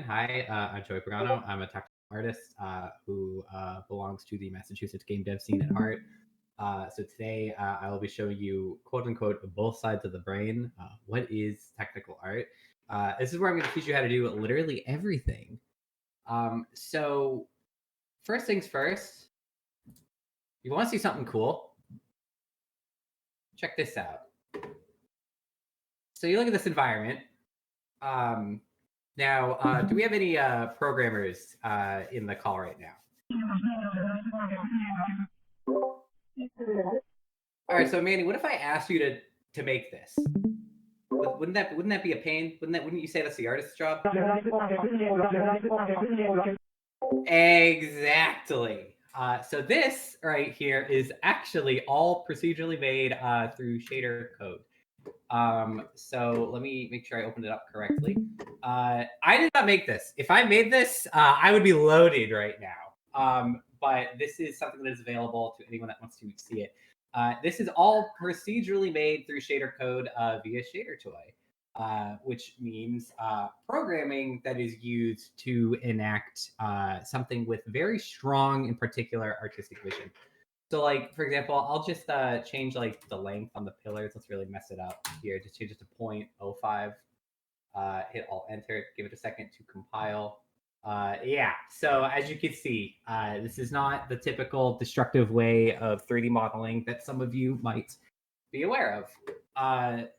Hi, I'm Joey Pagano. I'm a technical artist who belongs to the Massachusetts game dev scene at heart. So today I will be showing you, quote unquote, both sides of the brain. What is technical art? This is where I'm going to teach you how to do literally everything. So first things first, you want to see something cool? Check this out. So you look at this environment. Now, do we have any programmers in the call right now? All right, so Manny, what if I asked you to make this? Wouldn't that be a pain? Wouldn't you say that's the artist's job? Exactly. So this right here is actually all procedurally made through shader code. So let me make sure I opened it up correctly. I did not make this. If I made this, I would be loaded right now. But this is something that is available to anyone that wants to see it. This is all procedurally made through shader code via Shader Toy, which means programming that is used to enact something with very strong and particular artistic vision. So, like, for example, I'll just change like the length on the pillars. Let's really mess it up here. Just change it to 0.05. Hit Alt Enter. Give it a second to compile. Yeah. So as you can see, this is not the typical destructive way of 3D modeling that some of you might be aware of.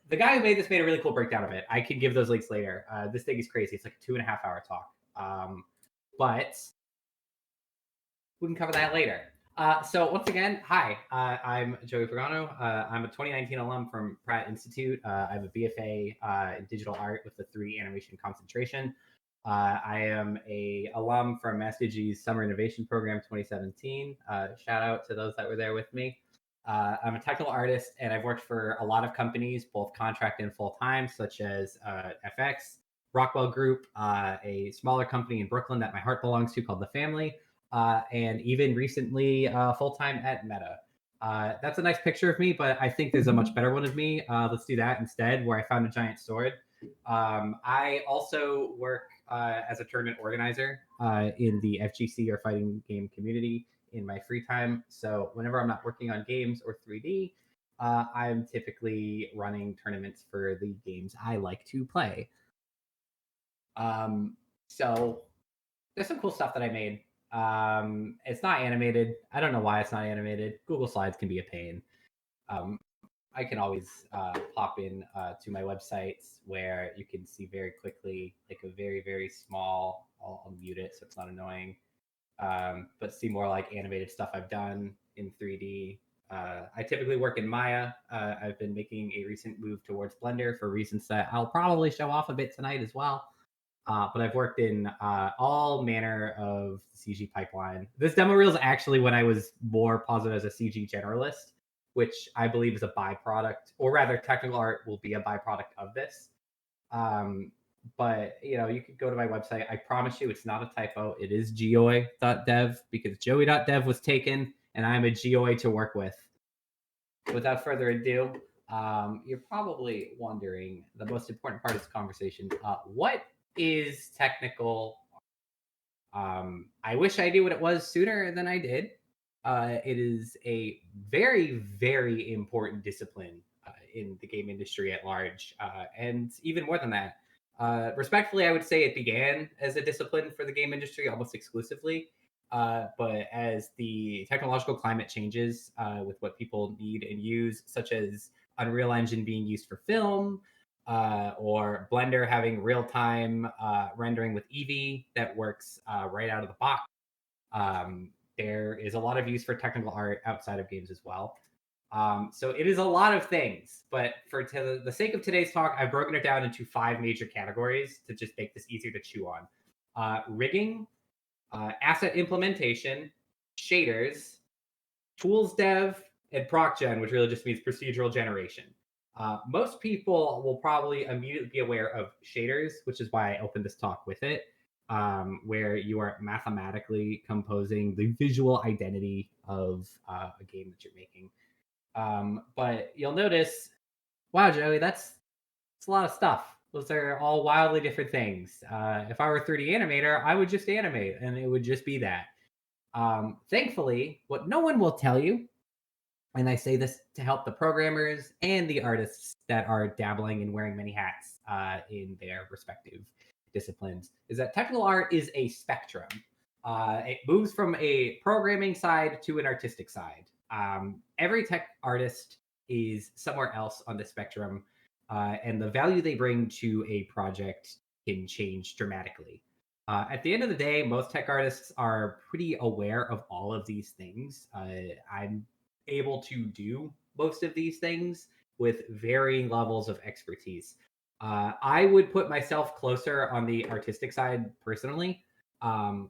The guy who made this made a really cool breakdown of it. I can give those links later. This thing is crazy. It's like a 2.5 hour talk. But we can cover that later. So once again, hi, I'm Joey Pagano. I'm a 2019 alum from Pratt Institute. I have a BFA in digital art with a 3 animation concentration. I am a alum from MassDigi's Summer Innovation Program 2017. Shout out to those that were there with me. I'm a technical artist, and I've worked for a lot of companies, both contract and full-time, such as FX, Rockwell Group, a smaller company in Brooklyn that my heart belongs to called The Family, and even recently full-time at Meta. That's a nice picture of me, but I think there's a much better one of me. Let's do that instead, where I found a giant sword. I also work as a tournament organizer in the FGC or fighting game community in my free time. So whenever I'm not working on games or 3D, I'm typically running tournaments for the games I like to play. So there's some cool stuff that I made. It's not animated. I don't know why it's not animated. Google Slides can be a pain. I can always pop in to my websites where you can see very quickly, like a very, very small, I'll mute it so it's not annoying, but see more like animated stuff I've done in 3D. I typically work in Maya. I've been making a recent move towards Blender for reasons that I'll probably show off a bit tonight as well. But I've worked in all manner of CG pipeline. This demo reel is actually when I was more positive as a CG generalist, which I believe is a byproduct, or rather, technical art will be a byproduct of this. But you could go to my website. I promise you, it's not a typo. It is geoi.dev because joey.dev was taken, and I'm a geoi to work with. Without further ado, you're probably wondering the most important part of this conversation: what is technical? I wish I knew what it was sooner than I did. It is a very, very important discipline in the game industry at large, and even more than that. Respectfully, I would say it began as a discipline for the game industry almost exclusively. But as the technological climate changes with what people need and use, such as Unreal Engine being used for film, or Blender having real-time rendering with Eevee that works right out of the box. There is a lot of use for technical art outside of games as well. So it is a lot of things, but for the sake of today's talk, I've broken it down into 5 major categories to just make this easier to chew on. Rigging, asset implementation, shaders, tools dev, and proc gen, which really just means procedural generation. Most people will probably immediately be aware of shaders, which is why I opened this talk with it, where you are mathematically composing the visual identity of a game that you're making. But you'll notice, wow, Joey, that's a lot of stuff. Those are all wildly different things. If I were a 3D animator, I would just animate, and it would just be that. Thankfully, what no one will tell you, and I say this to help the programmers and the artists that are dabbling and wearing many hats in their respective disciplines, is that technical art is a spectrum. It moves from a programming side to an artistic side. Every tech artist is somewhere else on the spectrum, and the value they bring to a project can change dramatically. At the end of the day, most tech artists are pretty aware of all of these things. I'm able to do most of these things with varying levels of expertise. I would put myself closer on the artistic side personally,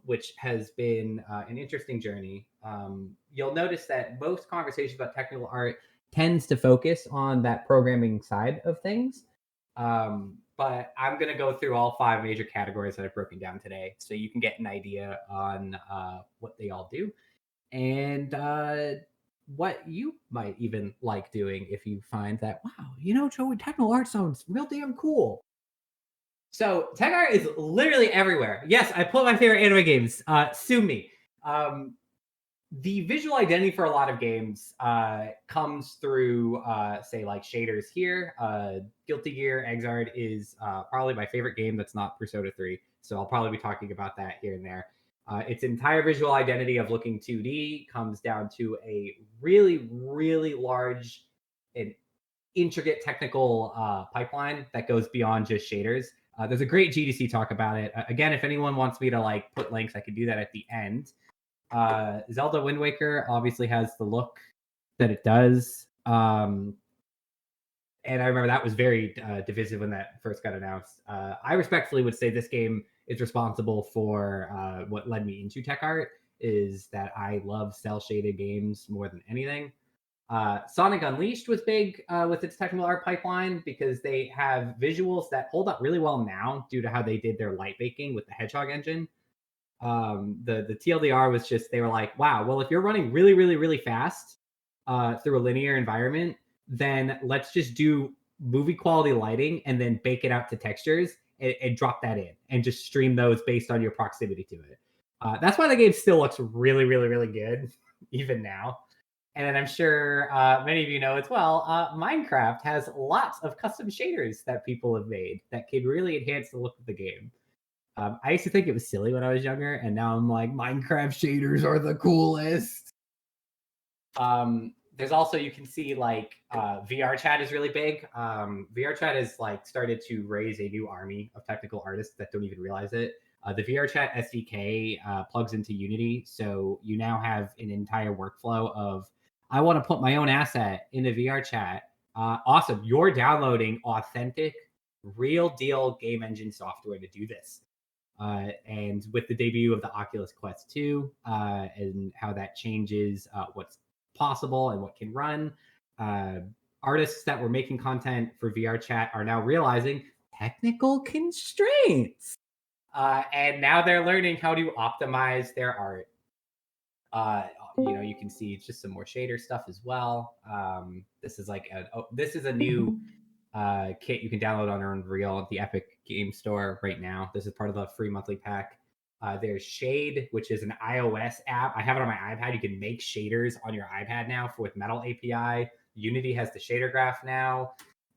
which has been an interesting journey. You'll notice that most conversations about technical art tends to focus on that programming side of things. But I'm going to go through all five major categories that I've broken down today so you can get an idea on what they all do and what you might even like doing if you find that, wow, Joey, technical art sounds real damn cool. So tech art is literally everywhere. Yes, I put my favorite anime games. Sue me. Um, the visual identity for a lot of games comes through, say, like shaders here. Guilty Gear Xrd is probably my favorite game that's not Persona 3. So I'll probably be talking about that here and there. Its entire visual identity of looking 2D comes down to a really, really large and intricate technical pipeline that goes beyond just shaders. There's a great GDC talk about it. Again, if anyone wants me to like put links, I could do that at the end. Zelda Wind Waker obviously has the look that it does. And I remember that was very divisive when that first got announced. I respectfully would say this game is responsible for what led me into tech art, is that I love cell shaded games more than anything. Sonic Unleashed was big with its technical art pipeline because they have visuals that hold up really well now due to how they did their light baking with the Hedgehog engine. The TLDR was just, they were like, wow, well, if you're running really, really, really fast through a linear environment, then let's just do movie quality lighting and then bake it out to textures and drop that in and just stream those based on your proximity to it. That's why the game still looks really, really, really good even now. And then I'm sure many of you know as well, Minecraft has lots of custom shaders that people have made that can really enhance the look of the game. I used to think it was silly when I was younger, and now I'm like, Minecraft shaders are the coolest. There's also, you can see like VR chat is really big. VR chat has like started to raise a new army of technical artists that don't even realize it. The VR chat SDK plugs into Unity, so you now have an entire workflow of, I want to put my own asset into VR chat. Awesome, you're downloading authentic, real deal game engine software to do this. And with the debut of the Oculus Quest 2 and how that changes what's possible and what can run, artists that were making content for VR chat are now realizing technical constraints. And now they're learning how to optimize their art. You can see just some more shader stuff as well. This is like this is a new kit you can download on Unreal at the Epic Game Store right now. This is part of the free monthly pack. There's Shade, which is an iOS app. I have it on my iPad. You can make shaders on your iPad now with Metal API. Unity has the shader graph now.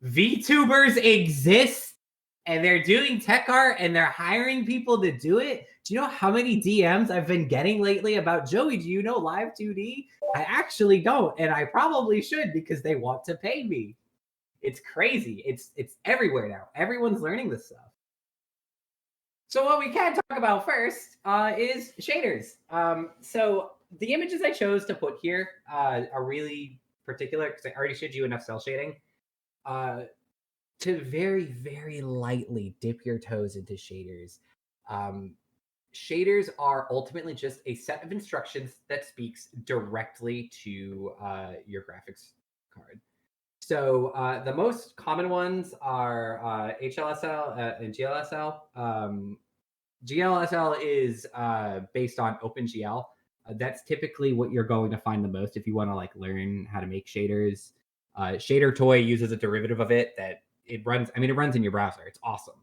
VTubers exist, and they're doing tech art, and they're hiring people to do it. Do you know how many DMs I've been getting lately about, Joey, do you know Live 2D? I actually don't, and I probably should because they want to pay me. It's crazy. It's everywhere now. Everyone's learning this stuff. So what we can talk about first is shaders. So the images I chose to put here are really particular because I already showed you enough cell shading. To very, very lightly dip your toes into shaders. Shaders are ultimately just a set of instructions that speaks directly to your graphics card. So the most common ones are HLSL and GLSL. GLSL is based on OpenGL. That's typically what you're going to find the most if you want to like learn how to make shaders. Shader Toy uses a derivative of it that it runs. I mean, it runs in your browser. It's awesome.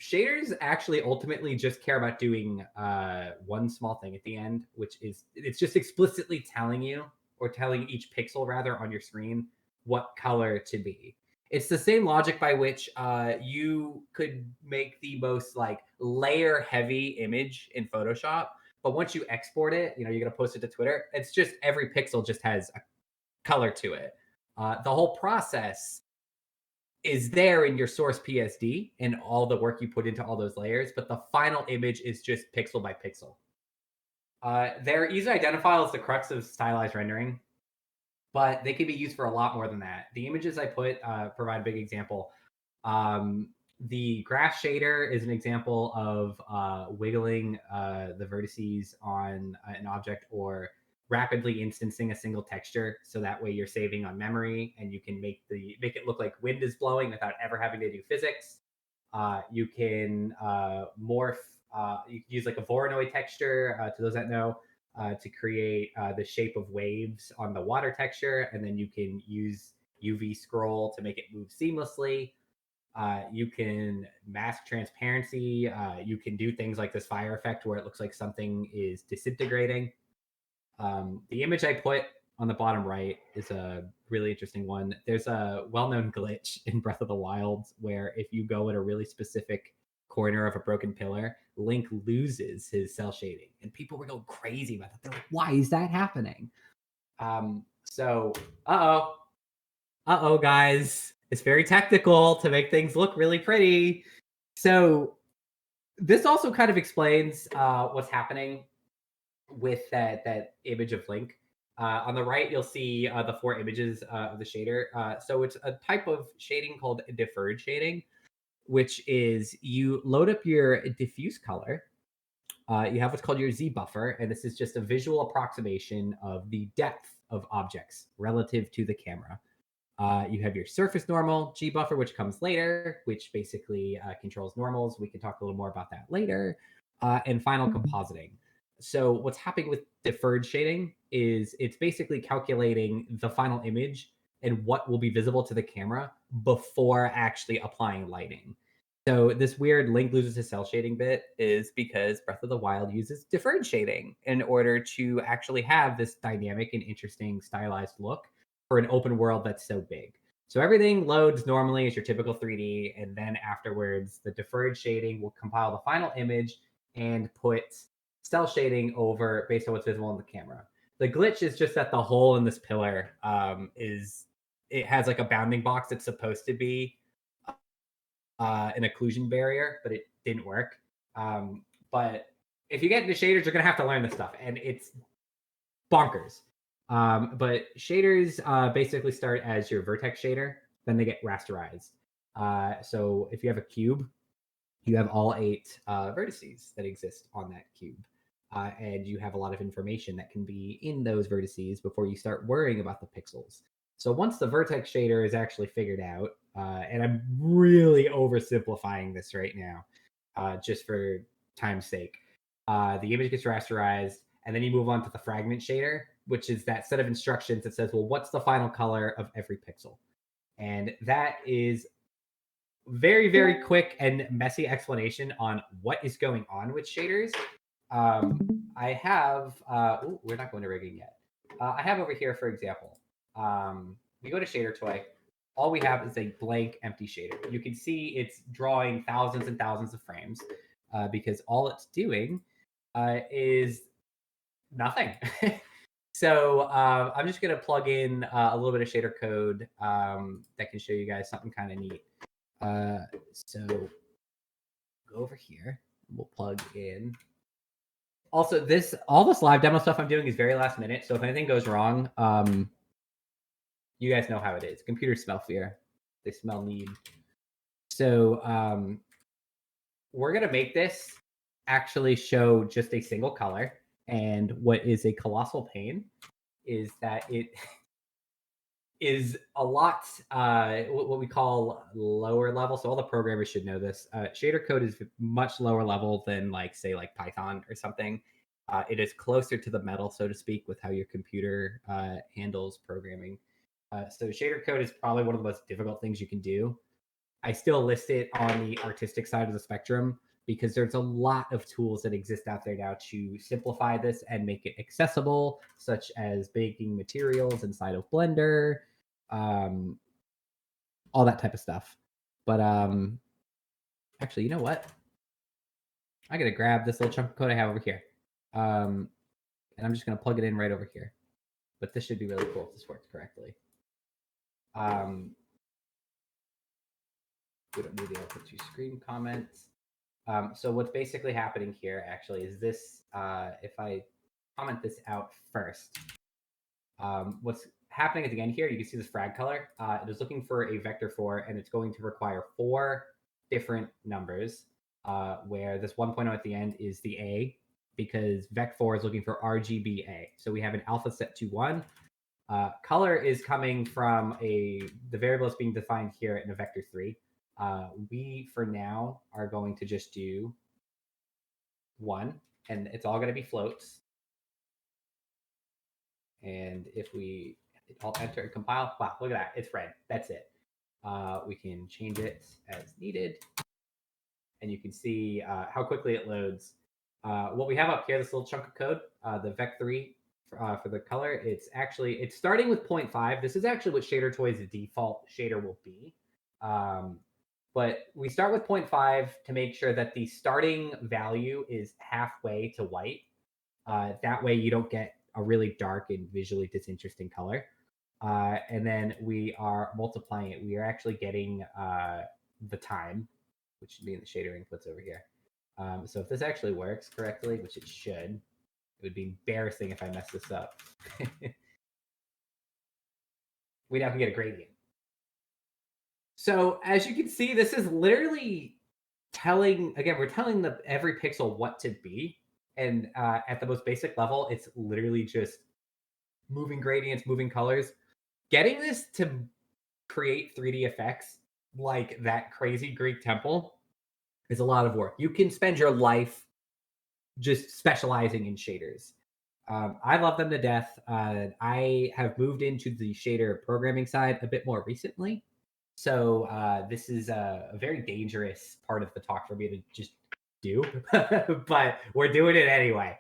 Shaders actually ultimately just care about doing one small thing at the end, which is it's just explicitly telling you, or telling each pixel rather on your screen, what color to be. It's the same logic by which you could make the most like layer heavy image in Photoshop, but once you export it, you're gonna post it to Twitter. It's just every pixel just has a color to it. The whole process is there in your source PSD and all the work you put into all those layers, but the final image is just pixel by pixel. They're easy to identify as the crux of stylized rendering, but they can be used for a lot more than that. The images I put provide a big example. The grass shader is an example of wiggling the vertices on an object, or rapidly instancing a single texture, so that way you're saving on memory and you can make it look like wind is blowing without ever having to do physics. You can morph. You can use like a Voronoi texture, to those that know, to create the shape of waves on the water texture, and then you can use UV scroll to make it move seamlessly. You can mask transparency. You can do things like this fire effect where it looks like something is disintegrating. The image I put on the bottom right is a really interesting one. There's a well-known glitch in Breath of the Wild where if you go at a really specific corner of a broken pillar, Link loses his cell shading, and people were going crazy about that. They're like, "Why is that happening?" So, guys, it's very technical to make things look really pretty. So, this also kind of explains what's happening with that image of Link. On the right, you'll see the four images of the shader. So it's a type of shading called deferred shading, which is you load up your diffuse color. You have what's called your Z buffer, and this is just a visual approximation of the depth of objects relative to the camera. You have your surface normal G buffer, which comes later, which basically controls normals. We can talk a little more about that later. And final compositing. So what's happening with deferred shading is it's basically calculating the final image and what will be visible to the camera before actually applying lighting. So this weird Link loses his cell shading bit is because Breath of the Wild uses deferred shading in order to actually have this dynamic and interesting stylized look for an open world that's so big. So everything loads normally as your typical 3D, and then afterwards, the deferred shading will compile the final image and put cell shading over based on what's visible in the camera. The glitch is just that the hole in this pillar it has like a bounding box that's supposed to be an occlusion barrier, but it didn't work. But if you get into shaders, you're gonna have to learn this stuff, and it's bonkers. But shaders basically start as your vertex shader, then they get rasterized. So if you have a cube, you have all 8 vertices that exist on that cube. And you have a lot of information that can be in those vertices before you start worrying about the pixels. So once the vertex shader is actually figured out, and I'm really oversimplifying this right now, just for time's sake, the image gets rasterized, and then you move on to the fragment shader, which is that set of instructions that says, well, what's the final color of every pixel? And that is very, very quick and messy explanation on what is going on with shaders. I have, we're not going to rigging yet. I have over here, for example, we go to shader toy. All we have is a blank empty shader. You can see it's drawing thousands and thousands of frames because all it's doing is nothing. So I'm just going to plug in a little bit of shader code that can show you guys something kind of neat. So go over here. We'll plug in. Also, all this live demo stuff I'm doing is very last minute. So if anything goes wrong, you guys know how it is. Computers smell fear. They smell need. So we're going to make this actually show just a single color. And what is a colossal pain is that it is a lot what we call lower level. So all the programmers should know this. Shader code is much lower level than say Python or something. It is closer to the metal, so to speak, with how your computer handles programming. So shader code is probably one of the most difficult things you can do. I still list it on the artistic side of the spectrum because there's a lot of tools that exist out there now to simplify this and make it accessible, such as baking materials inside of Blender, um, all that type of stuff. But actually, you know what? I'm gonna grab this little chunk of code I have over here, and I'm just gonna plug it in right over here. But this should be really cool if this works correctly. We don't need the output to screen comments. So what's basically happening here actually is this, if I comment this out first, what's happening at the end here, you can see this frag color. It is looking for a vector 4, and it's going to require 4 different numbers, where this 1.0 at the end is the A, because vec4 is looking for RGBA. So we have an alpha set to 1. Color is coming from the variable is being defined here in a vector 3. We, for now, are going to just do 1, and it's all going to be floats. And if we alt enter and compile, wow, look at that, it's red. That's it. We can change it as needed, and you can see how quickly it loads. What we have up here, this little chunk of code, the vec3 for the color, it's starting with 0.5. This is actually what Shader Toy's default shader will be. But we start with 0.5 to make sure that the starting value is halfway to white. That way you don't get a really dark and visually disinteresting color. And then we are multiplying it. We are actually getting the time, which should be in the shader inputs over here. So if this actually works correctly, which it should, it would be embarrassing if I mess this up. We now can get a gradient. So as you can see, this is literally telling, again, we're telling every pixel what to be. And at the most basic level, it's literally just moving gradients, moving colors. Getting this to create 3D effects like that crazy Greek temple is a lot of work. You can spend your life just specializing in shaders. I love them to death. I have moved into the shader programming side a bit more recently. So this is a very dangerous part of the talk for me to just do, but we're doing it anyway.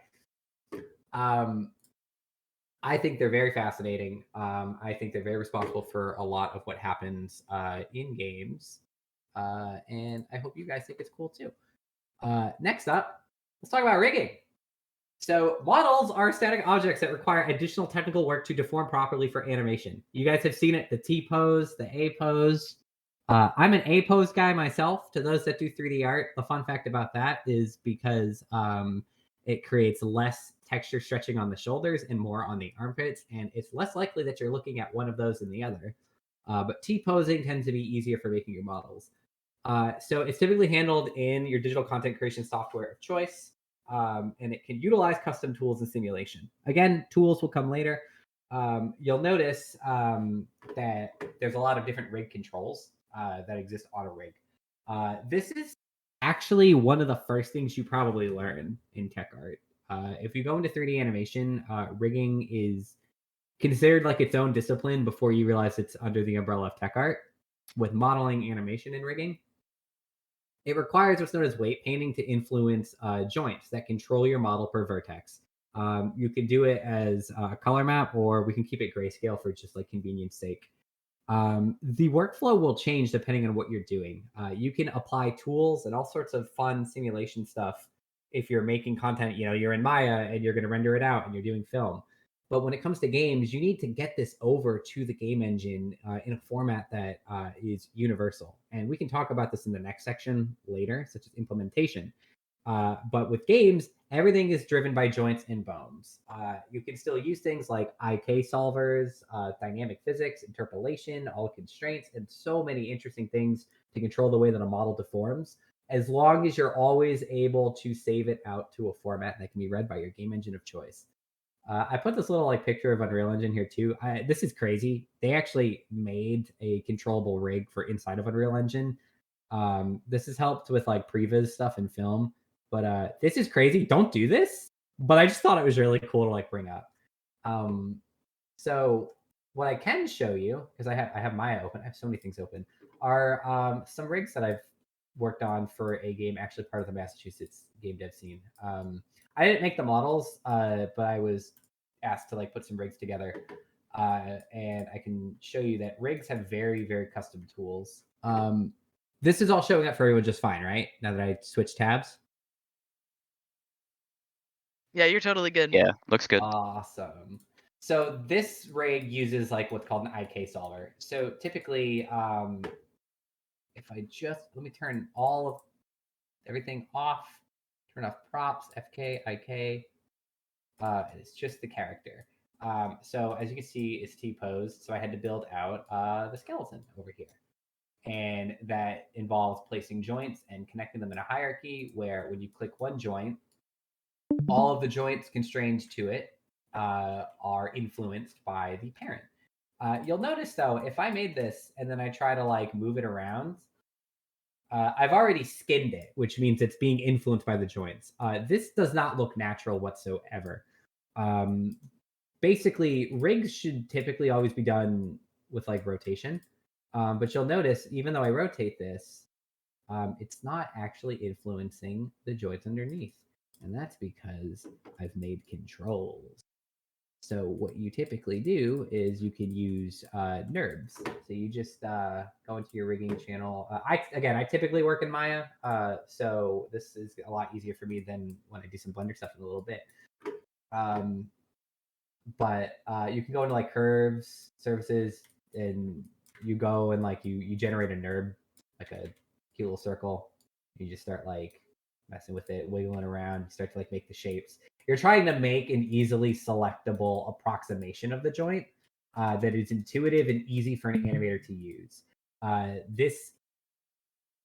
I think they're very fascinating. I think they're very responsible for a lot of what happens in games. And I hope you guys think it's cool too. Next up, let's talk about rigging. So models are static objects that require additional technical work to deform properly for animation. You guys have seen it, the T pose, the A pose. I'm an A pose guy myself. To those that do 3D art, the fun fact about that is because it creates less texture stretching on the shoulders and more on the armpits, and it's less likely that you're looking at one of those than the other. But T posing tends to be easier for making your models. So it's typically handled in your digital content creation software of choice, and it can utilize custom tools and simulation. Again, tools will come later. You'll notice that there's a lot of different rig controls that exist on a rig. This is actually one of the first things you probably learn in tech art. If you go into 3D animation, rigging is considered like its own discipline before you realize it's under the umbrella of tech art. With modeling, animation, and rigging, it requires what's known as weight painting to influence joints that control your model per vertex. You can do it as a color map, or we can keep it grayscale for just like convenience sake. The workflow will change depending on what you're doing. You can apply tools and all sorts of fun simulation stuff if you're making content. You know, you're in Maya and you're going to render it out and you're doing film. But when it comes to games, you need to get this over to the game engine in a format that is universal. And we can talk about this in the next section later, such as implementation. But with games, everything is driven by joints and bones. You can still use things like IK solvers, dynamic physics, interpolation, all constraints, and so many interesting things to control the way that a model deforms, as long as you're always able to save it out to a format that can be read by your game engine of choice. I put this little like picture of Unreal Engine here too. This is crazy. They actually made a controllable rig for inside of Unreal Engine. This has helped with like previs stuff in film, but this is crazy. Don't do this. But I just thought it was really cool to like bring up. So what I can show you, because I have Maya open, I have so many things open, are some rigs that I've worked on for a game actually part of the Massachusetts game dev scene. I didn't make the models, but I was asked to like put some rigs together, and I can show you that rigs have very very custom tools. This is all showing up for everyone just fine, right? Now that I switch tabs. Yeah, you're totally good. Yeah, looks good. Awesome. So this rig uses like what's called an IK solver. So typically, if I just let me turn all of everything off, turn off props, FK, IK. It's just the character. So as you can see, it's T-posed. So I had to build out the skeleton over here. And that involves placing joints and connecting them in a hierarchy where when you click one joint, all of the joints constrained to it are influenced by the parent. You'll notice though, if I made this and then I try to like move it around, I've already skinned it, which means it's being influenced by the joints. This does not look natural whatsoever. Um, Basically, rigs should typically always be done with like rotation. But you'll notice, even though I rotate this, it's not actually influencing the joints underneath. And that's because I've made controls. So what you typically do is you can use NURBs. So you just go into your rigging channel. I typically work in Maya, so this is a lot easier for me than when I do some Blender stuff in a little bit. But you can go into like curves, surfaces, and you go and like you generate a NURB, like a cute little circle. You just start like messing with it, wiggling around. You start to like make the shapes. You're trying to make an easily selectable approximation of the joint that is intuitive and easy for an animator to use. This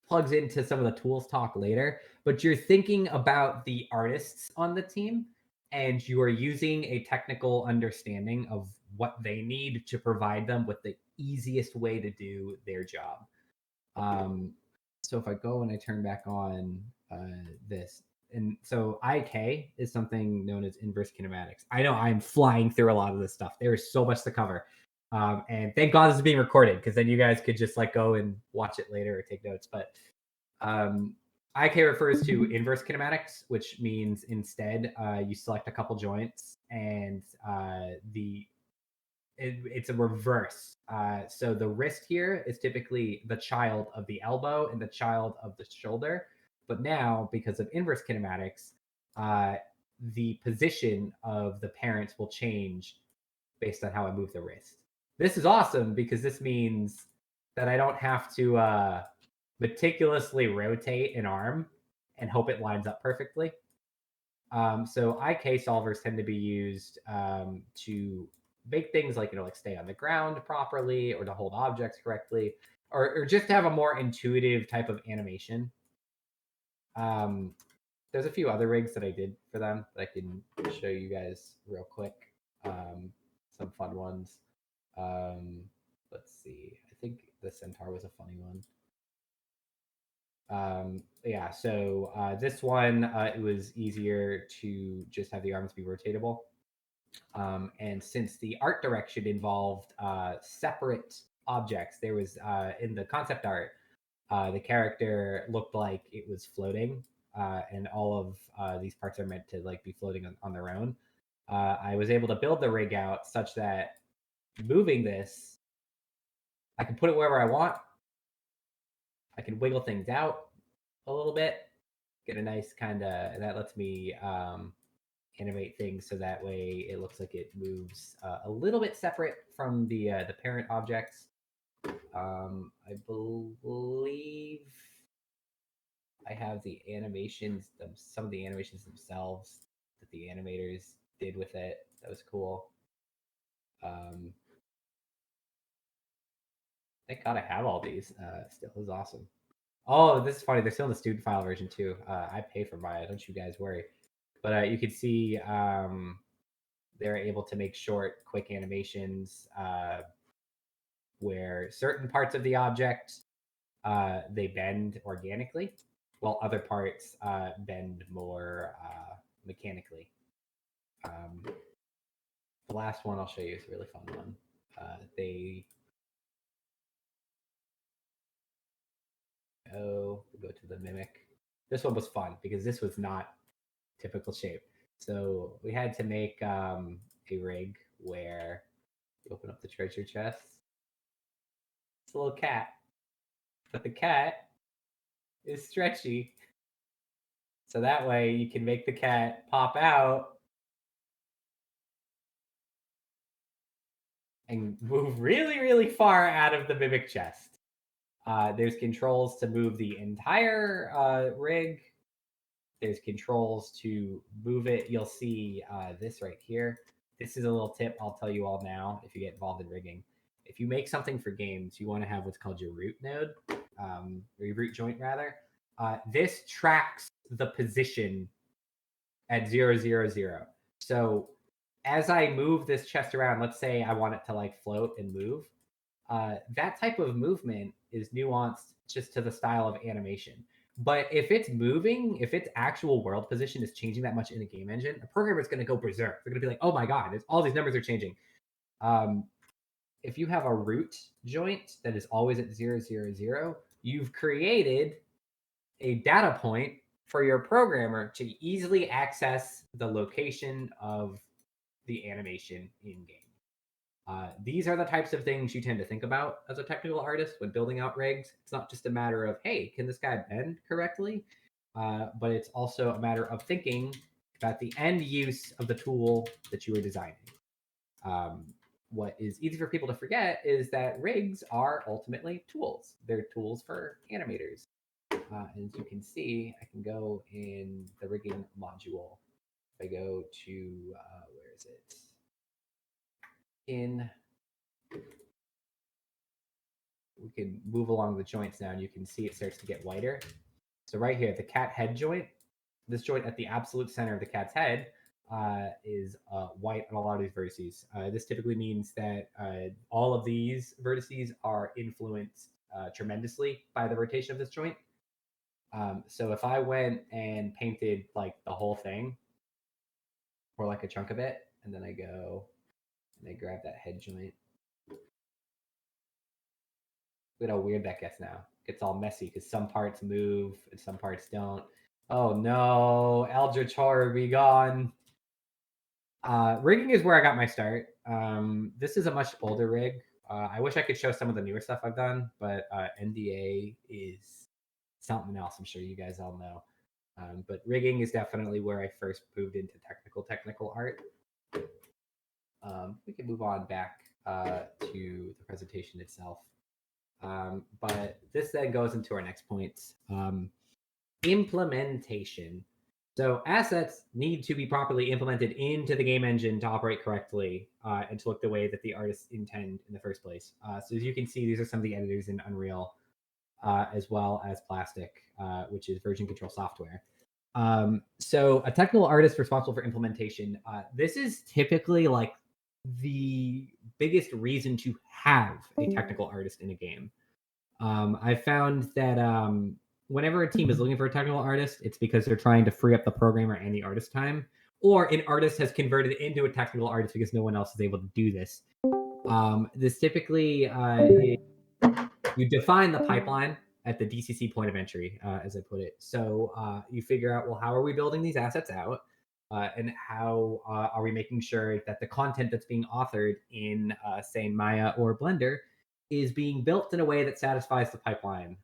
plugs into some of the tools talk later, but you're thinking about the artists on the team and you are using a technical understanding of what they need to provide them with the easiest way to do their job. Um, so if I go and I turn back on this, and so IK is something known as inverse kinematics. I know I'm flying through a lot of this stuff. There is so much to cover. And thank God this is being recorded because then you guys could just like go and watch it later or take notes. But IK refers to inverse kinematics, which means instead you select a couple joints and it's a reverse. So the wrist here is typically the child of the elbow and the child of the shoulder. But now, because of inverse kinematics, the position of the parents will change based on how I move the wrist. This is awesome because this means that I don't have to meticulously rotate an arm and hope it lines up perfectly. So IK solvers tend to be used to make things like like stay on the ground properly or to hold objects correctly or just to have a more intuitive type of animation. There's a few other rigs that I did for them that I can show you guys real quick. Some fun ones. Let's see. I think the Centaur was a funny one. Yeah, so this one, it was easier to just have the arms be rotatable. And since the art direction involved separate objects, there was in the concept art, the character looked like it was floating, and all of these parts are meant to like be floating on their own. I was able to build the rig out such that moving this, I can put it wherever I want. I can wiggle things out a little bit, get a nice kind of that lets me animate things so that way it looks like it moves a little bit separate from the parent objects. I believe I have the animations, some of the animations themselves that the animators did with it. That was cool. Thank God I have all these. Still is awesome. Oh, this is funny. They're still in the student file version too. I pay for Maya. Don't you guys worry. But you can see they're able to make short, quick animations where certain parts of the object they bend organically, while other parts bend more mechanically. The last one I'll show you is a really fun one. They go to the mimic. This one was fun because this was not typical shape. So we had to make a rig where you open up the treasure chest. It's a little cat, but the cat is stretchy. So that way you can make the cat pop out and move really, really far out of the mimic chest. There's controls to move the entire rig. There's controls to move it. You'll see this right here. This is a little tip I'll tell you all now if you get involved in rigging. If you make something for games, you want to have what's called your root node, or your root joint rather. This tracks the position at 0, 0, 0. So as I move this chest around, let's say I want it to like float and move. That type of movement is nuanced just to the style of animation. But if it's moving, if its actual world position is changing that much in the game engine, a programmer is going to go berserk. They're going to be like, "Oh my god, all these numbers are changing." If you have a root joint that is always at 0, 0, 0, you've created a data point for your programmer to easily access the location of the animation in game. These are the types of things you tend to think about as a technical artist when building out rigs. It's not just a matter of, hey, can this guy bend correctly? But it's also a matter of thinking about the end use of the tool that you are designing. What is easy for people to forget is that rigs are ultimately tools. They're tools for animators. And as you can see, I can go in the rigging module. If I go to, where is it? We can move along the joints now, and you can see it starts to get whiter. So right here, the cat head joint, this joint at the absolute center of the cat's head is white on a lot of these vertices. This typically means that all of these vertices are influenced tremendously by the rotation of this joint. So if I went and painted like the whole thing or like a chunk of it, and then I go and I grab that head joint, look at how weird that gets now. It gets all messy because some parts move and some parts don't. Oh no, Eldritch Horror be gone. Rigging is where I got my start. This is a much older rig. I wish I could show some of the newer stuff I've done, but NDA is something else. I'm sure you guys all know. But rigging is definitely where I first moved into technical art. We can move on back to the presentation itself. But this then goes into our next points. Implementation. So assets need to be properly implemented into the game engine to operate correctly and to look the way that the artists intend in the first place. So as you can see, these are some of the editors in Unreal, as well as Plastic, which is version control software. So a technical artist responsible for implementation, this is typically like the biggest reason to have a technical artist in a game. I found that whenever a team is looking for a technical artist, it's because they're trying to free up the programmer and the artist time, or an artist has converted into a technical artist because no one else is able to do this. This typically you define the pipeline at the DCC point of entry, as I put it. So you figure out, well, how are we building these assets out? And how are we making sure that the content that's being authored in, say, Maya or Blender is being built in a way that satisfies the pipeline?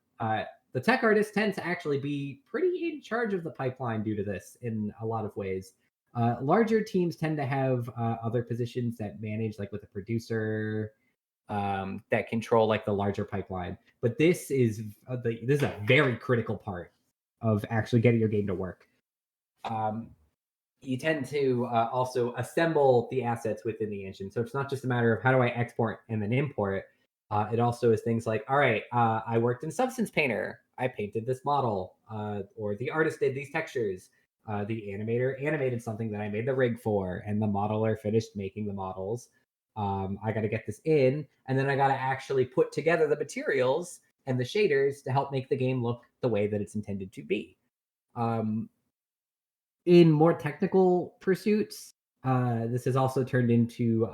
The tech artists tend to actually be pretty in charge of the pipeline due to this in a lot of ways. Larger teams tend to have other positions that manage, like with a producer, that control like the larger pipeline. But this is a very critical part of actually getting your game to work. You tend to also assemble the assets within the engine. So it's not just a matter of how do I export and then import. It also is things like, all right, I worked in Substance Painter. I painted this model, or the artist did these textures. The animator animated something that I made the rig for, and the modeler finished making the models. I got to get this in, and then I got to actually put together the materials and the shaders to help make the game look the way that it's intended to be. In more technical pursuits, This has also turned into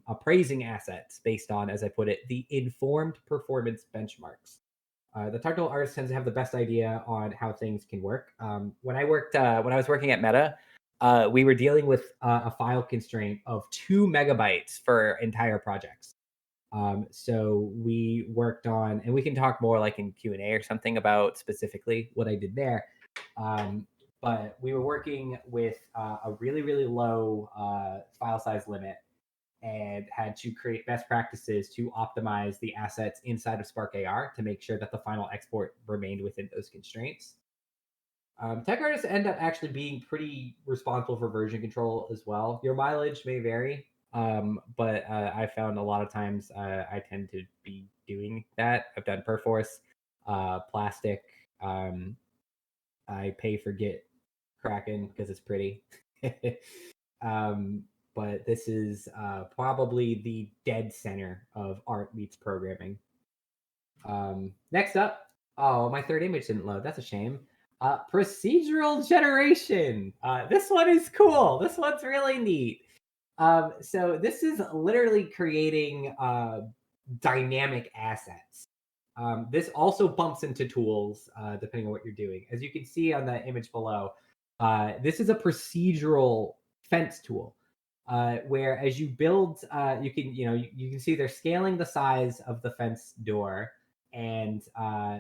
appraising assets based on, as I put it, the informed performance benchmarks. The technical artist tends to have the best idea on how things can work. When I was working at Meta, we were dealing with a file constraint of 2 MB for entire projects. So we worked on, and we can talk more like in Q&A or something about specifically what I did there. But we were working with a really low file size limit and had to create best practices to optimize the assets inside of Spark AR to make sure that the final export remained within those constraints. Tech artists end up actually being pretty responsible for version control as well. Your mileage may vary, but I found a lot of times I tend to be doing that. I've done Perforce, Plastic. I pay for Git Kraken because it's pretty. um, but this is probably the dead center of art meets programming. Next up, oh, my third image didn't load. That's a shame. Procedural generation. This one is cool. This one's really neat. So this is literally creating dynamic assets. This also bumps into tools depending on what you're doing. As you can see on the image below, this is a procedural fence tool. Where as you build, you can see they're scaling the size of the fence door and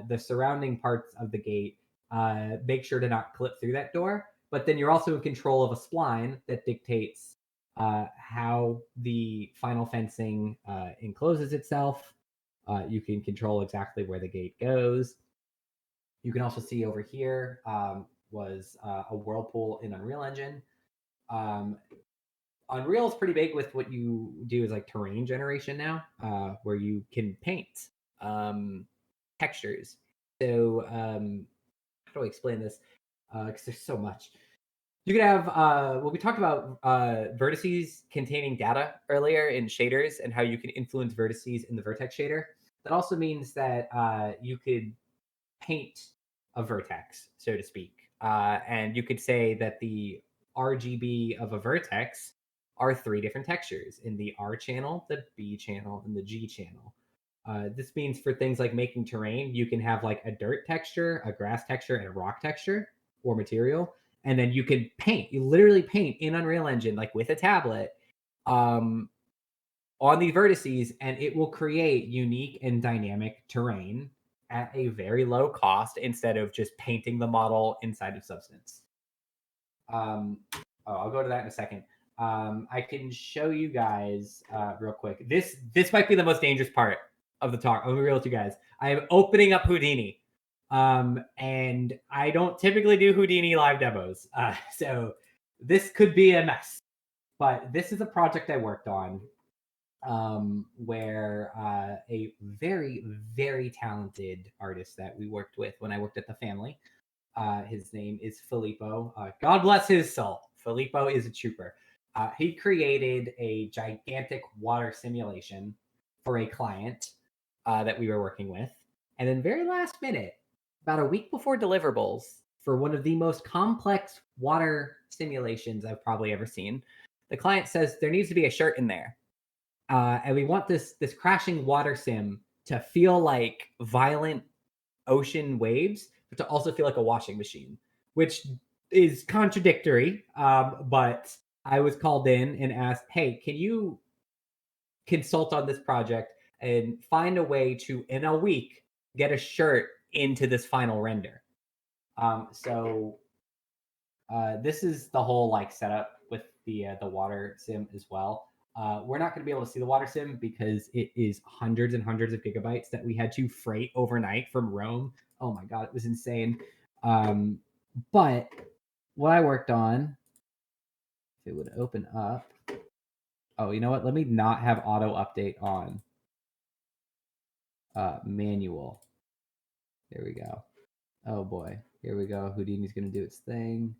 the surrounding parts of the gate. Make sure to not clip through that door. But then you're also in control of a spline that dictates how the final fencing encloses itself. You can control exactly where the gate goes. You can also see over here was a whirlpool in Unreal Engine. Unreal is pretty big with what you do is like terrain generation now, where you can paint textures. So how do I explain this? Because there's so much. You could have we talked about vertices containing data earlier in shaders and how you can influence vertices in the vertex shader. That also means that you could paint a vertex, so to speak. And you could say that the RGB of a vertex are 3 different textures in the R channel, the B channel, and the G channel. This means for things like making terrain, you can have like a dirt texture, a grass texture, and a rock texture or material. And then you can paint, you literally paint in Unreal Engine, like with a tablet, on these vertices, and it will create unique and dynamic terrain at a very low cost instead of just painting the model inside of Substance. I'll go to that in a second. I can show you guys real quick. This might be the most dangerous part of the talk. I'll be real with you guys. I am opening up Houdini. And I don't typically do Houdini live demos. So this could be a mess. But this is a project I worked on where a very talented artist that we worked with when I worked at the family, his name is Filippo. God bless his soul. Filippo is a trooper. He created a gigantic water simulation for a client that we were working with. And then very last minute, about a week before deliverables, for one of the most complex water simulations I've probably ever seen, the client says there needs to be a shirt in there. And we want this crashing water sim to feel like violent ocean waves, but to also feel like a washing machine, which is contradictory. But I was called in and asked, hey, can you consult on this project and find a way to, in a week, get a shirt into this final render? So this is the whole like setup with the water sim as well. We're not going to be able to see the water sim because it is hundreds and hundreds of gigabytes that we had to freight overnight from Rome. Oh my god, it was insane. But what I worked on, if it would open up. Oh, you know what? Let me not have auto update on. Manual. There we go. Oh boy, here we go. Houdini's going to do its thing.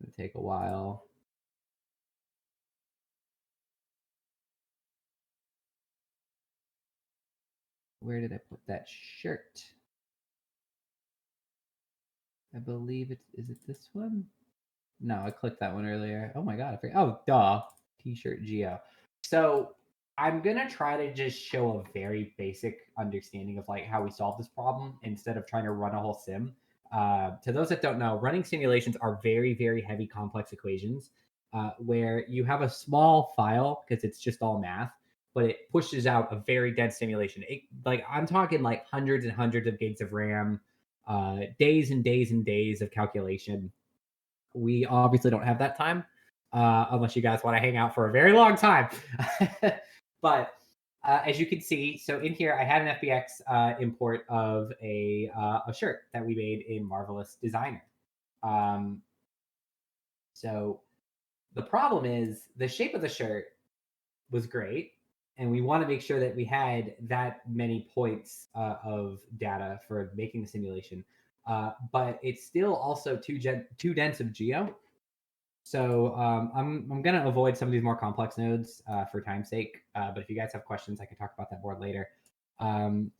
It's going to take a while. Where did I put that shirt? I believe it's, is it this one? No, I clicked that one earlier. Oh my god! Oh, duh. T-shirt Geo. So I'm gonna try to just show a very basic understanding of like how we solve this problem instead of trying to run a whole sim. To those that don't know, running simulations are very, very heavy, complex equations where you have a small file because it's just all math, but it pushes out a very dense simulation. Like I'm talking like hundreds and hundreds of gigs of RAM, days and days and days of calculation. We obviously don't have that time, unless you guys want to hang out for a very long time. But as you can see, so in here I had an FBX import of a shirt that we made in Marvelous Designer. Um, so the problem is the shape of the shirt was great, and we want to make sure that we had that many points of data for making the simulation. But it's still also too dense of geo. So I'm gonna avoid some of these more complex nodes for time's sake. But if you guys have questions, I can talk about that more later. Um,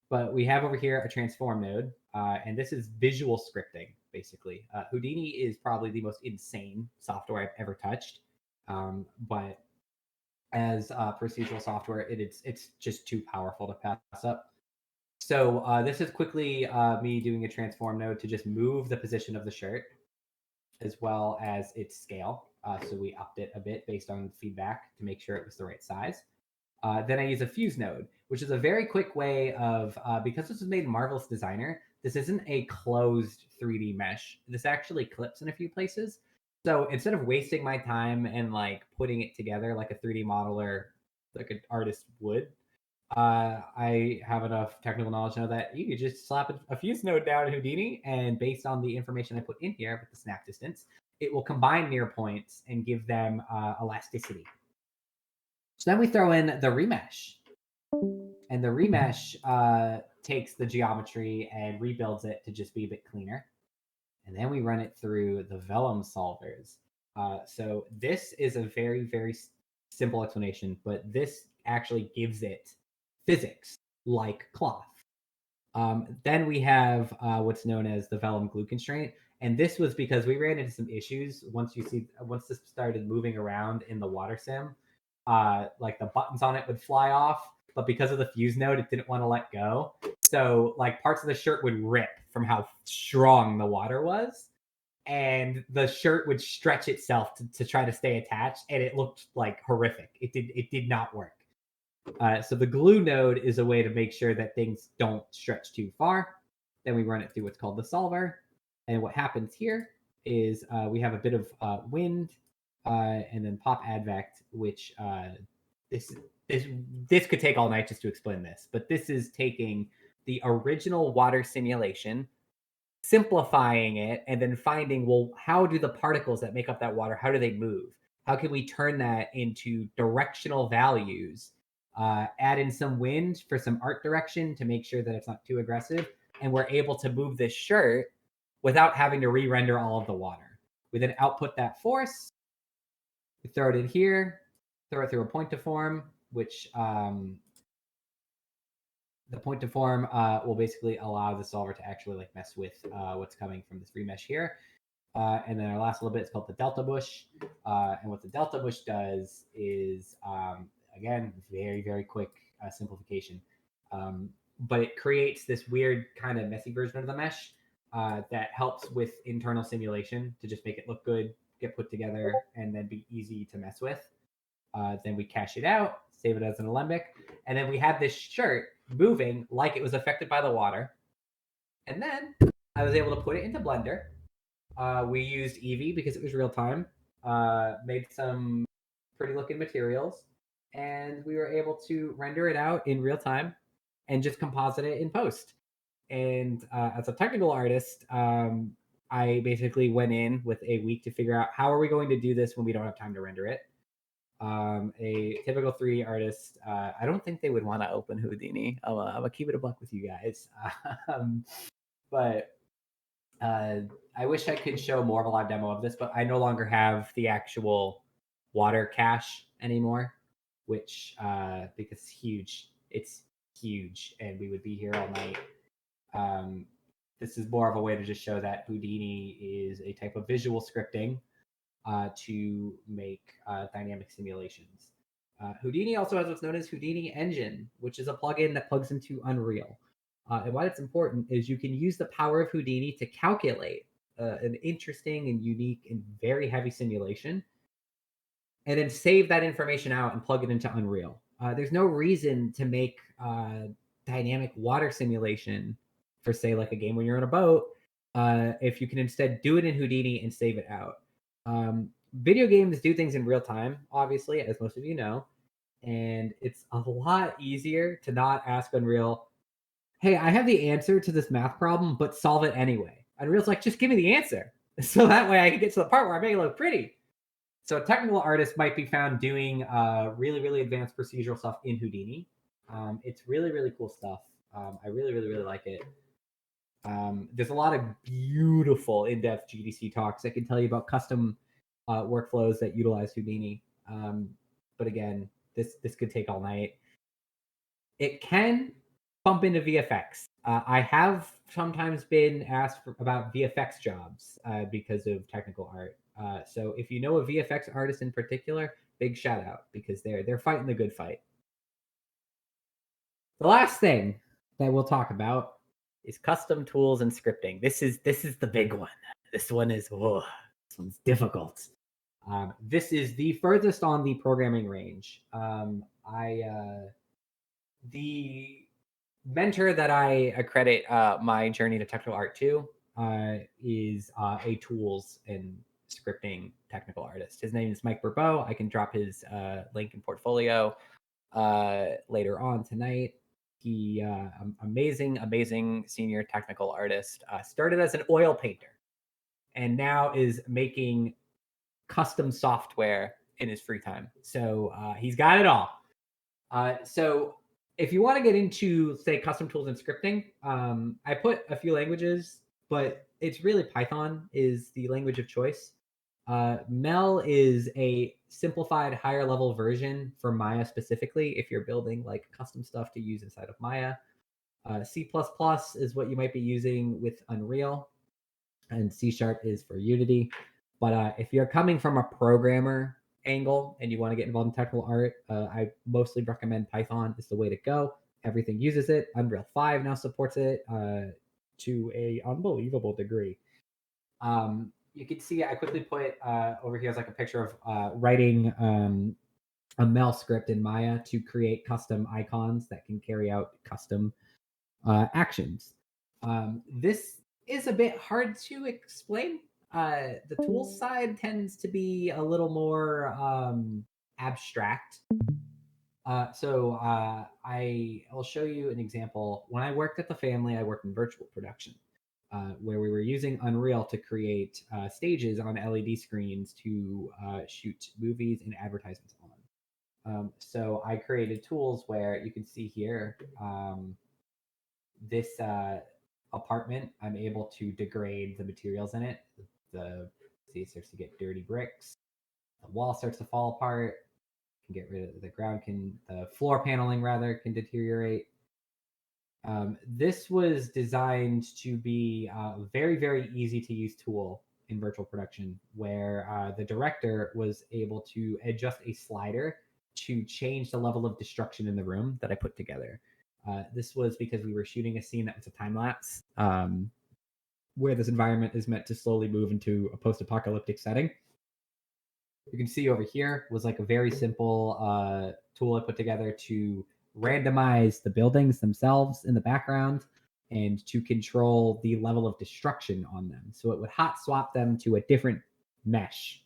but we have over here a transform node, and this is visual scripting basically. Houdini is probably the most insane software I've ever touched. But as procedural software, it's just too powerful to pass up. So this is quickly me doing a transform node to just move the position of the shirt as well as its scale. So we upped it a bit based on feedback to make sure it was the right size. Then I use a fuse node, which is a very quick way of, because this was made in Marvelous Designer, this isn't a closed 3D mesh. This actually clips in a few places. So instead of wasting my time and like putting it together like a 3D modeler, like an artist would, I have enough technical knowledge to know that you could just slap a fuse node down in Houdini, and based on the information I put in here with the snap distance, it will combine near points and give them elasticity. So then we throw in the remesh, and the remesh takes the geometry and rebuilds it to just be a bit cleaner. And then we run it through the vellum solvers. So this is a very, very simple explanation, but this actually gives it physics like cloth. Then we have what's known as the vellum glue constraint, and this was because we ran into some issues once this started moving around in the water sim. Like the buttons on it would fly off, but because of the fuse node, it didn't want to let go. So like parts of the shirt would rip from how strong the water was, and the shirt would stretch itself to try to stay attached, and it looked like horrific. It did not work. So the glue node is a way to make sure that things don't stretch too far. Then we run it through what's called the solver. And what happens here is we have a bit of wind and then pop advect, which this, this, this could take all night just to explain this. But this is taking the original water simulation, simplifying it, and then finding, well, how do the particles that make up that water, how do they move? How can we turn that into directional values? Add in some wind for some art direction to make sure that it's not too aggressive. And we're able to move this shirt without having to re-render all of the water. We then output that force. We throw it in here, throw it through a point to form, which the point to form will basically allow the solver to actually like mess with what's coming from this remesh here. And then our last little bit is called the delta bush. And what the delta bush does is, again, very, very quick simplification. But it creates this weird kind of messy version of the mesh that helps with internal simulation to just make it look good, get put together, and then be easy to mess with. Then we cache it out, save it as an alembic, and then we have this shirt moving like it was affected by the water. And then I was able to put it into Blender. We used Eevee because it was real time. Made some pretty looking materials, and we were able to render it out in real time and just composite it in post. And as a technical artist, I basically went in with a week to figure out how are we going to do this when we don't have time to render it. A typical 3D artist, I don't think they would want to open Houdini. I'm gonna keep it a buck with you guys. But I wish I could show more of a live demo of this, but I no longer have the actual water cache anymore, which because it's huge, and we would be here all night. this is more of a way to just show that Houdini is a type of visual scripting to make dynamic simulations. Houdini also has what's known as Houdini Engine, which is a plugin that plugs into Unreal. And why it's important is you can use the power of Houdini to calculate an interesting and unique and very heavy simulation, and then save that information out and plug it into Unreal. There's no reason to make dynamic water simulation for, say, like a game when you're on a boat, if you can instead do it in Houdini and save it out. Video games do things in real time, obviously, as most of you know, and it's a lot easier to not ask Unreal, hey, I have the answer to this math problem, but solve it anyway. Unreal's like, just give me the answer. So that way I can get to the part where I make it look pretty. So a technical artist might be found doing really, really advanced procedural stuff in Houdini. It's really, really cool stuff. I really, really, really like it. There's a lot of beautiful in-depth GDC talks that can tell you about custom workflows that utilize Houdini. But again, this could take all night. It can bump into VFX. I have sometimes been asked about VFX jobs because of technical art. So if you know a VFX artist in particular, big shout out, because they're fighting the good fight. The last thing that we'll talk about is custom tools and scripting. This is the big one. This one's difficult. This is the furthest on the programming range. The mentor that I accredit my journey to technical art to is a tools and scripting technical artist. His name is Mike Bourbeau. I can drop his link and portfolio later on tonight. He amazing senior technical artist. Started as an oil painter and now is making custom software in his free time. So he's got it all. So if you want to get into, say, custom tools and scripting, I put a few languages, but it's really Python is the language of choice. Mel is a simplified higher level version for Maya specifically, if you're building like custom stuff to use inside of Maya. C++ is what you might be using with Unreal, and C# is for Unity. But if you're coming from a programmer angle and you want to get involved in technical art, I mostly recommend Python is the way to go. Everything uses it. Unreal 5 now supports it to a unbelievable degree. You can see I quickly put over here as like a picture of writing a Mel script in Maya to create custom icons that can carry out custom actions. This is a bit hard to explain. The tools side tends to be a little more abstract. So I will show you an example. When I worked at the family, I worked in virtual production, where we were using Unreal to create stages on LED screens to shoot movies and advertisements on. So I created tools where you can see here this apartment, I'm able to degrade the materials in it. See, it starts to get dirty bricks. The wall starts to fall apart. Can get rid of the floor paneling rather can deteriorate. This was designed to be a very, very easy to use tool in virtual production, where the director was able to adjust a slider to change the level of destruction in the room that I put together. This was because we were shooting a scene that was a time lapse, where this environment is meant to slowly move into a post-apocalyptic setting. You can see over here was like a very simple tool I put together to randomize the buildings themselves in the background and to control the level of destruction on them. So it would hot swap them to a different mesh,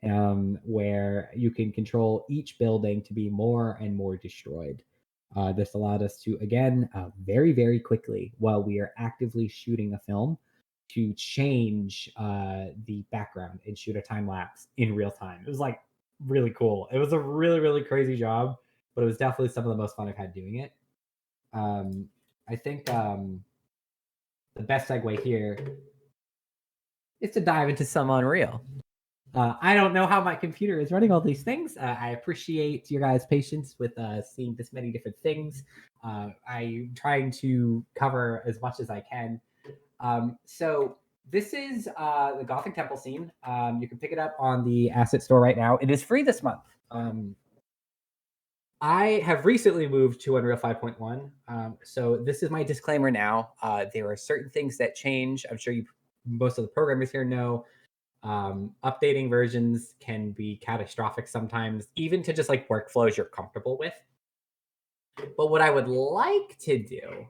where you can control each building to be more and more destroyed. This allowed us to, again, very, very quickly, while we are actively shooting a film, to change the background and shoot a time lapse in real time. It was like really cool. It was a really, really crazy job, but it was definitely some of the most fun I've had doing it. I think the best segue here is to dive into some Unreal. I don't know how my computer is running all these things. I appreciate your guys' patience with seeing this many different things. I'm trying to cover as much as I can. So this is the Gothic Temple scene. You can pick it up on the asset store right now. It is free this month. I have recently moved to Unreal 5.1. So this is my disclaimer now. There are certain things that change. I'm sure most of the programmers here know. Updating versions can be catastrophic sometimes, even to just like workflows you're comfortable with. But what I would like to do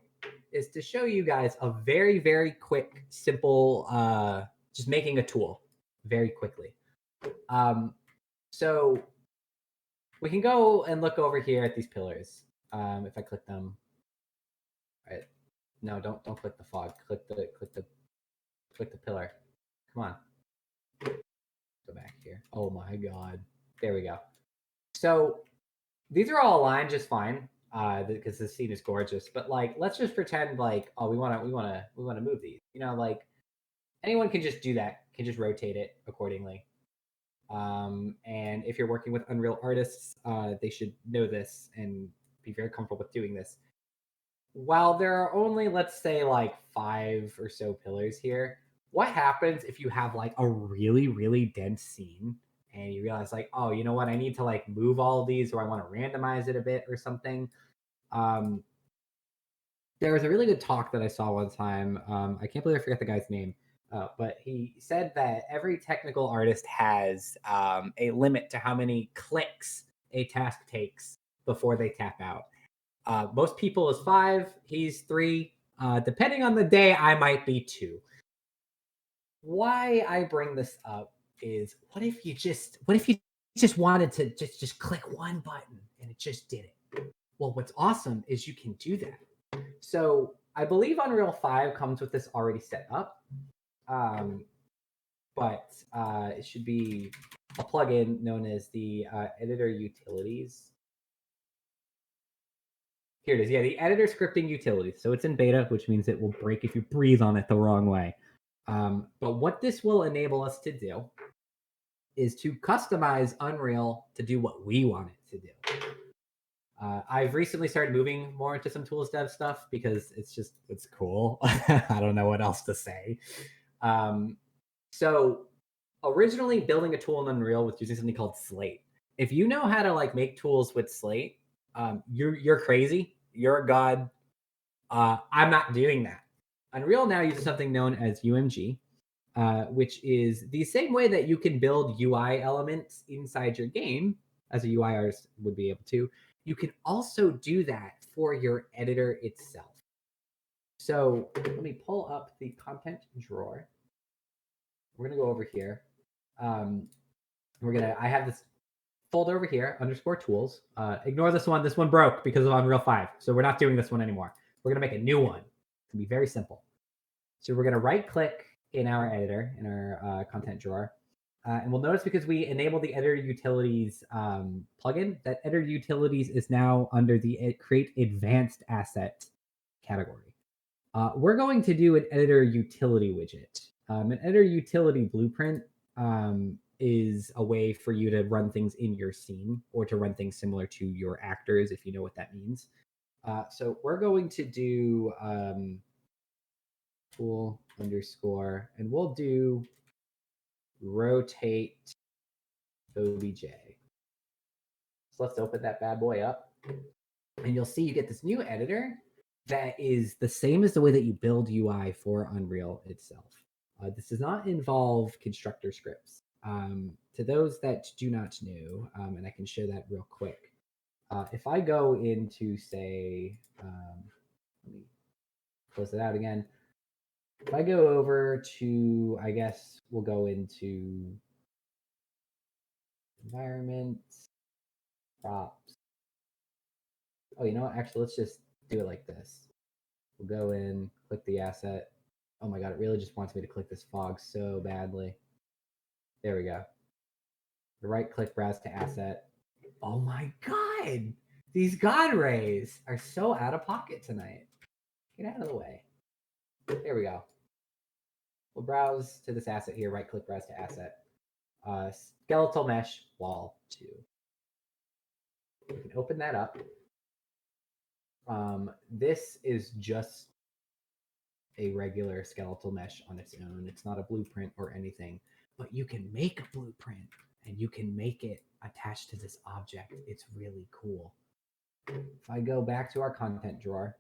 is to show you guys a very, very quick, simple, just making a tool very quickly. So we can go and look over here at these pillars. If I click them, right? No, don't click the fog. Click the pillar. Come on. Go back here. Oh my god. There we go. So these are all aligned just fine because the scene is gorgeous. But like, let's just pretend like, oh, we want to move these. You know, like anyone can just do that. Can just rotate it accordingly. And if you're working with Unreal artists, they should know this and be very comfortable with doing this. While there are only, let's say, like 5 or so pillars here, what happens if you have like a really, really dense scene and you realize like, oh, you know what, I need to like move all of these or I want to randomize it a bit or something. There was a really good talk that I saw one time. I can't believe I forgot the guy's name. But he said that every technical artist has a limit to how many clicks a task takes before they tap out. Most people is 5. He's 3. Depending on the day, I might be 2. Why I bring this up is what if you just wanted to just click one button and it just did it? Well, what's awesome is you can do that. So I believe Unreal 5 comes with this already set up. But it should be a plugin known as the editor utilities. Here it is. Yeah, the editor scripting utilities. So it's in beta, which means it will break if you breathe on it the wrong way. But what this will enable us to do is to customize Unreal to do what we want it to do. I've recently started moving more into some tools dev stuff because it's cool. I don't know what else to say. So originally building a tool in Unreal was using something called Slate. If you know how to like make tools with Slate, you're crazy. You're a god. I'm not doing that. Unreal now uses something known as UMG, which is the same way that you can build UI elements inside your game, as a UI artist would be able to. You can also do that for your editor itself. So let me pull up the content drawer. We're gonna go over here. I have this folder over here, _tools. Ignore this one. This one broke because of Unreal 5. So we're not doing this one anymore. We're gonna make a new one. It's gonna be very simple. So we're gonna right click in our editor, in our content drawer. And we'll notice because we enabled the editor utilities plugin, that editor utilities is now under the create advanced asset category. We're going to do an editor utility widget. An editor utility blueprint is a way for you to run things in your scene or to run things similar to your actors, if you know what that means. So we're going to do tool _ and we'll do rotate OBJ. So let's open that bad boy up. And you'll see you get this new editor that is the same as the way that you build UI for Unreal itself. This does not involve constructor scripts. To those that do not know, and I can show that real quick. If I go into, say, let me close it out again. If I go over to, I guess we'll go into environment, props. Oh, you know what? Actually, let's just do it like this. We'll go in, click the asset. Oh my god, it really just wants me to click this fog so badly. There we go. Right click, browse to asset. Oh my god! These god rays are so out of pocket tonight. Get out of the way. There we go. We'll browse to this asset here, right click, browse to asset. Skeletal mesh wall 2. We can open that up. This is just a regular skeletal mesh on its own. It's not a blueprint or anything, but you can make a blueprint and you can make it attached to this object. It's really cool. If I go back to our content drawer,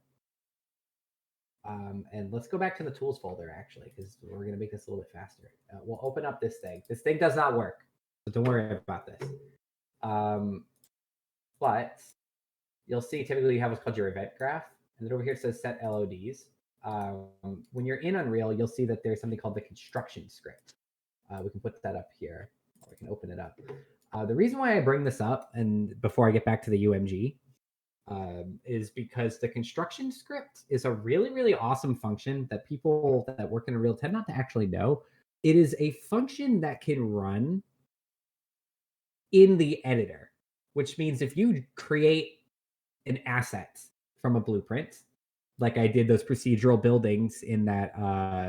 and let's go back to the tools folder actually, because we're going to make this a little bit faster. We'll open up this thing. This thing does not work, so don't worry about this. But you'll see typically you have what's called your event graph, and then over here it says set LODs. When you're in Unreal, you'll see that there's something called the construction script. We can put that up here, or we can open it up. The reason why I bring this up, and before I get back to the UMG, is because the construction script is a really, really awesome function that people that work in Unreal tend not to actually know. It is a function that can run in the editor, which means if you create an asset from a blueprint, like I did those procedural buildings in that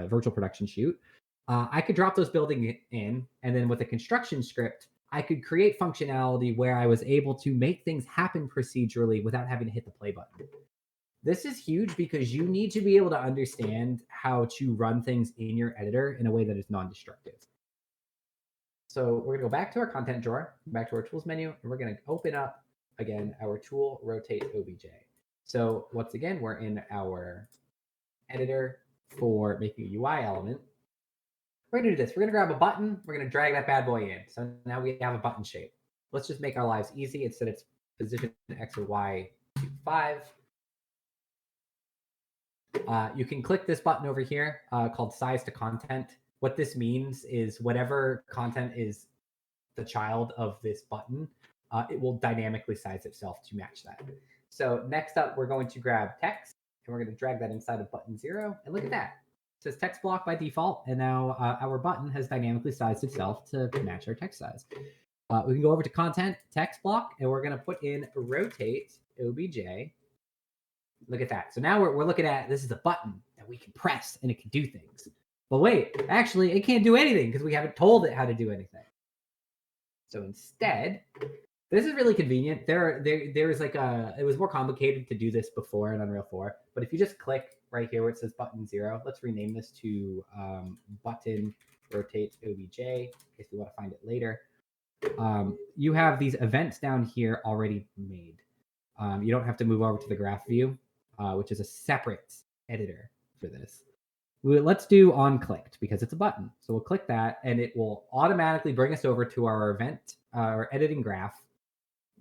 virtual production shoot, I could drop those buildings in, and then with a construction script, I could create functionality where I was able to make things happen procedurally without having to hit the play button. This is huge because you need to be able to understand how to run things in your editor in a way that is non-destructive. So we're gonna go back to our content drawer, back to our tools menu, and we're gonna open up again our tool rotate OBJ. So once again, we're in our editor for making a UI element. We're gonna do this. We're gonna grab a button. We're gonna drag that bad boy in. So now we have a button shape. Let's just make our lives easy. Instead, it's position X or Y to 5. You can click this button over here called size to content. What this means is whatever content is the child of this button, it will dynamically size itself to match that. So next up, we're going to grab text, and we're going to drag that inside of button 0. And look at that. It says text block by default, and now our button has dynamically sized itself to match our text size. We can go over to content, text block, and we're going to put in rotate OBJ. Look at that. So now we're looking at, this is a button that we can press, and it can do things. But wait, actually, it can't do anything because we haven't told it how to do anything. So instead, this is really convenient. There is like it was more complicated to do this before in Unreal 4, but if you just click right here where it says button 0, let's rename this to button rotate OBJ in case we want to find it later. You have these events down here already made. You don't have to move over to the graph view, which is a separate editor for this. Let's do on clicked because it's a button. So we'll click that and it will automatically bring us over to our event, our editing graph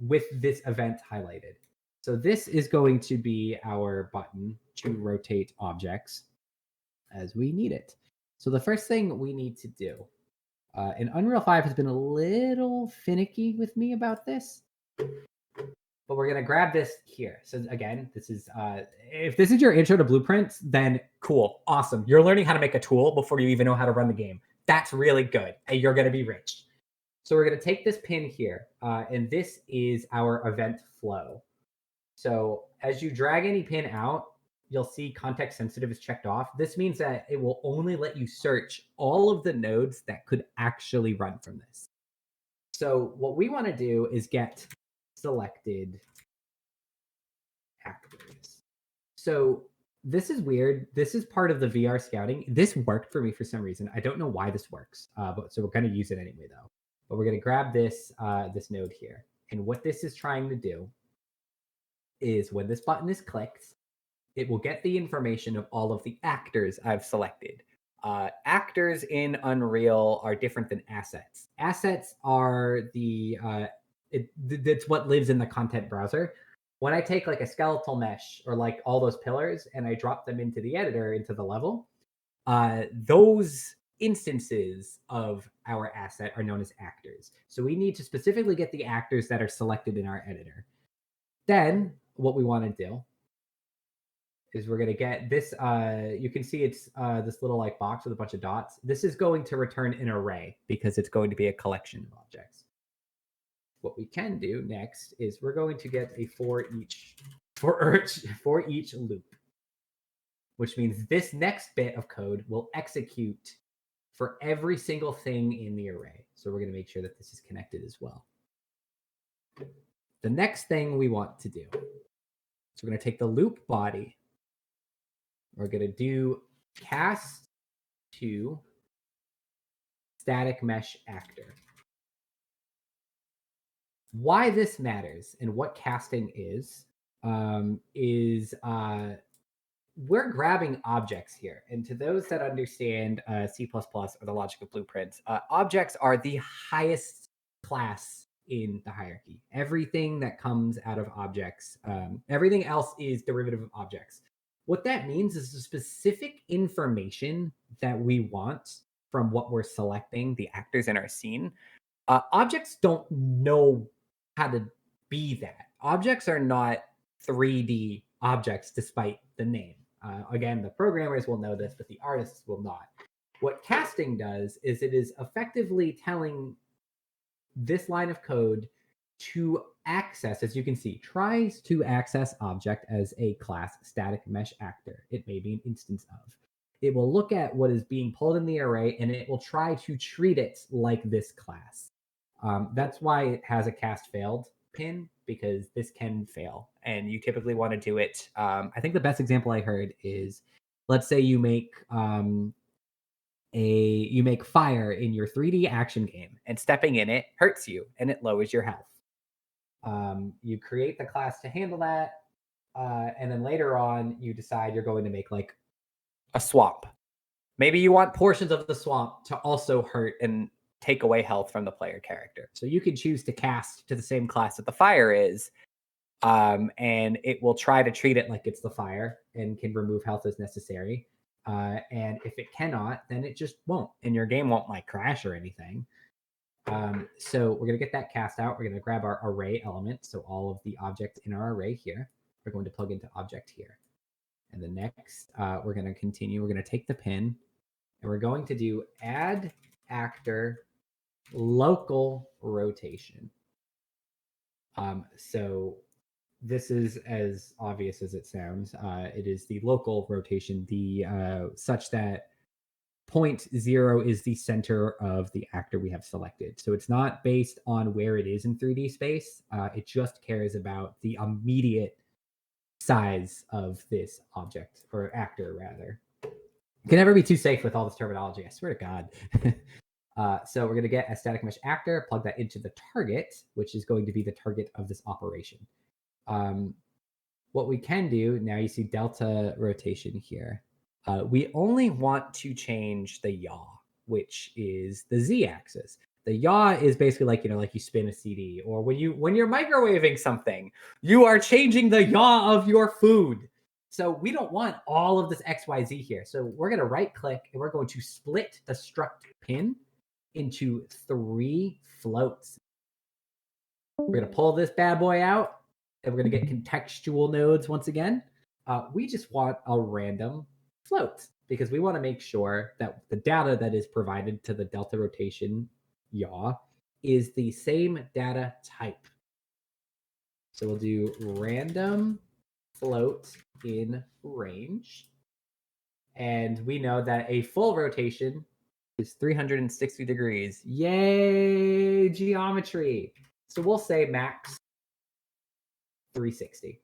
with this event highlighted. So this is going to be our button to rotate objects as we need it. So the first thing we need to do, and Unreal 5 has been a little finicky with me about this, but we're going to grab this here. So again, this is, if this is your intro to blueprints, then cool, awesome. You're learning how to make a tool before you even know how to run the game. That's really good, and you're going to be rich. So we're going to take this pin here, and this is our event flow. So as you drag any pin out, you'll see context sensitive is checked off. This means that it will only let you search all of the nodes that could actually run from this. So what we want to do is get selected actors. So this is weird. This is part of the VR scouting. This worked for me for some reason. I don't know why this works, but so we're going to use it anyway though. But we're going to grab this this node here, and what this is trying to do is when this button is clicked, it will get the information of all of the actors I've selected. Actors in Unreal are different than assets. Assets are it's what lives in the content browser. When I take like a skeletal mesh or like all those pillars and I drop them into the editor, into the level, those instances of our asset are known as actors. So we need to specifically get the actors that are selected in our editor. Then what we want to do is we're going to get this, you can see it's this little like box with a bunch of dots. This is going to return an array because it's going to be a collection of objects. What we can do next is we're going to get a for each loop, which means this next bit of code will execute for every single thing in the array. So we're going to make sure that this is connected as well. The next thing we want to do, so we're going to take the loop body. We're going to do cast to static mesh actor. Why this matters and what casting is we're grabbing objects here. And to those that understand C++ or the logic of blueprints, objects are the highest class in the hierarchy. Everything that comes out of objects, everything else is derivative of objects. What that means is the specific information that we want from what we're selecting, the actors in our scene. Objects don't know how to be that. Objects are not 3D objects despite the name. Again, the programmers will know this, but the artists will not. What casting does is it is effectively telling this line of code to access, as you can see, tries to access object as a class static mesh actor. It may be an instance of. It will look at what is being pulled in the array and it will try to treat it like this class. That's why it has a cast failed pin, because this can fail. And you typically want to do it. I think the best example I heard is, let's say you make fire in your 3D action game, and stepping in it hurts you and it lowers your health. You create the class to handle that, and then later on you decide you're going to make like a swamp. Maybe you want portions of the swamp to also hurt and take away health from the player character. So you can choose to cast to the same class that the fire is, and it will try to treat it like it's the fire and can remove health as necessary. And if it cannot, then it just won't, and your game won't like crash or anything. So we're going to get that cast out. We're going to grab our array element. So all of the objects in our array here, we're going to plug into object here. And the next, we're going to continue. We're going to take the pin and we're going to do add actor local rotation. So this is as obvious as it sounds. It is the local rotation, such that 0 is the center of the actor we have selected. So it's not based on where it is in 3D space. It just cares about the immediate size of this object, or actor rather. You can never be too safe with all this terminology, I swear to God. So we're going to get a static mesh actor, plug that into the target, which is going to be the target of this operation. What we can do, now you see delta rotation here. We only want to change the yaw, which is the z-axis. The yaw is basically like, like you spin a CD, or when you're microwaving something, you are changing the yaw of your food. So we don't want all of this XYZ here. So we're going to right click and we're going to split the struct pin into 3 floats. We're going to pull this bad boy out and we're going to get contextual nodes once again. We just want a random float because we want to make sure that the data that is provided to the delta rotation yaw is the same data type. So we'll do random float in range. And we know that a full rotation is 360 degrees. Yay, geometry. So we'll say max 360.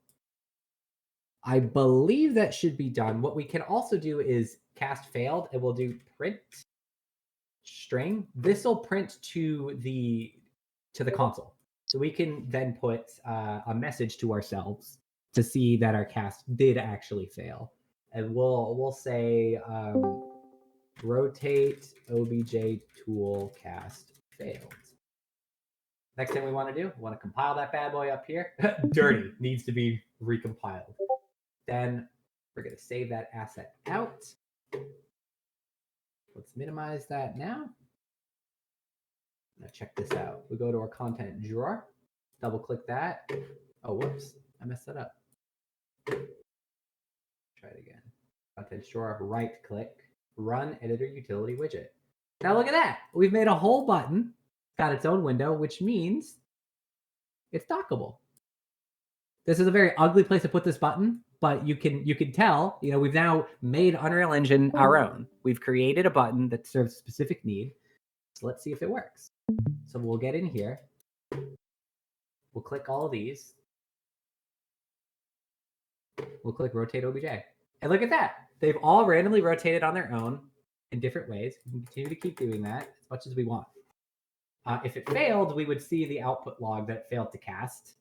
I believe that should be done. What we can also do is cast failed, and we'll do print string. This will print to the console. So we can then put a message to ourselves to see that our cast did actually fail. And we'll say rotate obj tool cast failed. Next thing we want to do, we want to compile that bad boy up here. Dirty, needs to be recompiled. Then we're going to save that asset out. Let's minimize that now. Now check this out. We go to our content drawer, double click that. Oh, whoops, I messed that up. Try it again. Content drawer, right click, run editor utility widget. Now look at that. We've made a whole button, got its own window, which means it's dockable. This is a very ugly place to put this button, but you can tell, we've now made Unreal Engine our own. We've created a button that serves a specific need. So let's see if it works. So we'll get in here. We'll click all of these. We'll click rotate OBJ. And look at that. They've all randomly rotated on their own in different ways. We can continue to keep doing that as much as we want. If it failed, we would see the output log that failed to cast,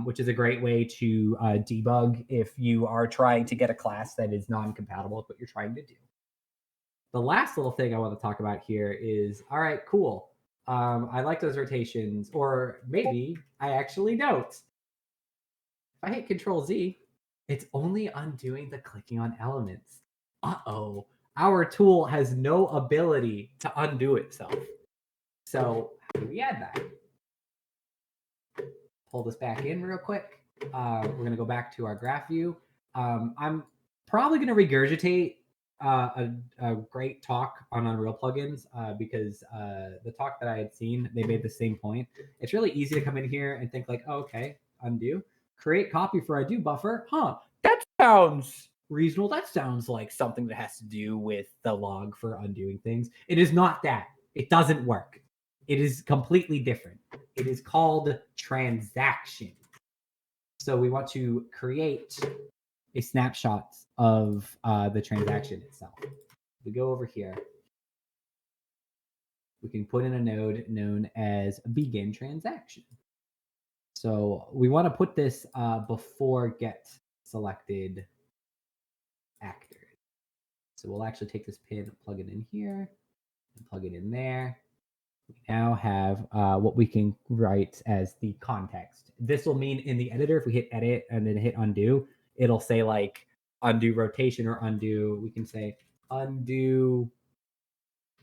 which is a great way to debug if you are trying to get a class that is non-compatible with what you're trying to do. The last little thing I want to talk about here is, all right, cool. I like those rotations, or maybe I actually don't. If I hit Control Z, it's only undoing the clicking on elements. Uh-oh, our tool has no ability to undo itself. So how do we add that? Pull this back in real quick. We're going to go back to our graph view. I'm probably going to regurgitate a great talk on Unreal plugins because the talk that I had seen, they made the same point. It's really easy to come in here and think like, oh, okay, undo. Create copy for undo buffer. Huh, that sounds reasonable. That sounds like something that has to do with the log for undoing things. It is not that. It doesn't work. It is completely different. It is called transaction. So we want to create a snapshot of the transaction itself. We go over here. We can put in a node known as begin transaction. So we want to put this before get selected actor. So we'll actually take this pin, plug it in here, and plug it in there. We now have what we can write as the context. This will mean in the editor, if we hit edit and then hit undo, it'll say like undo rotation or undo. We can say undo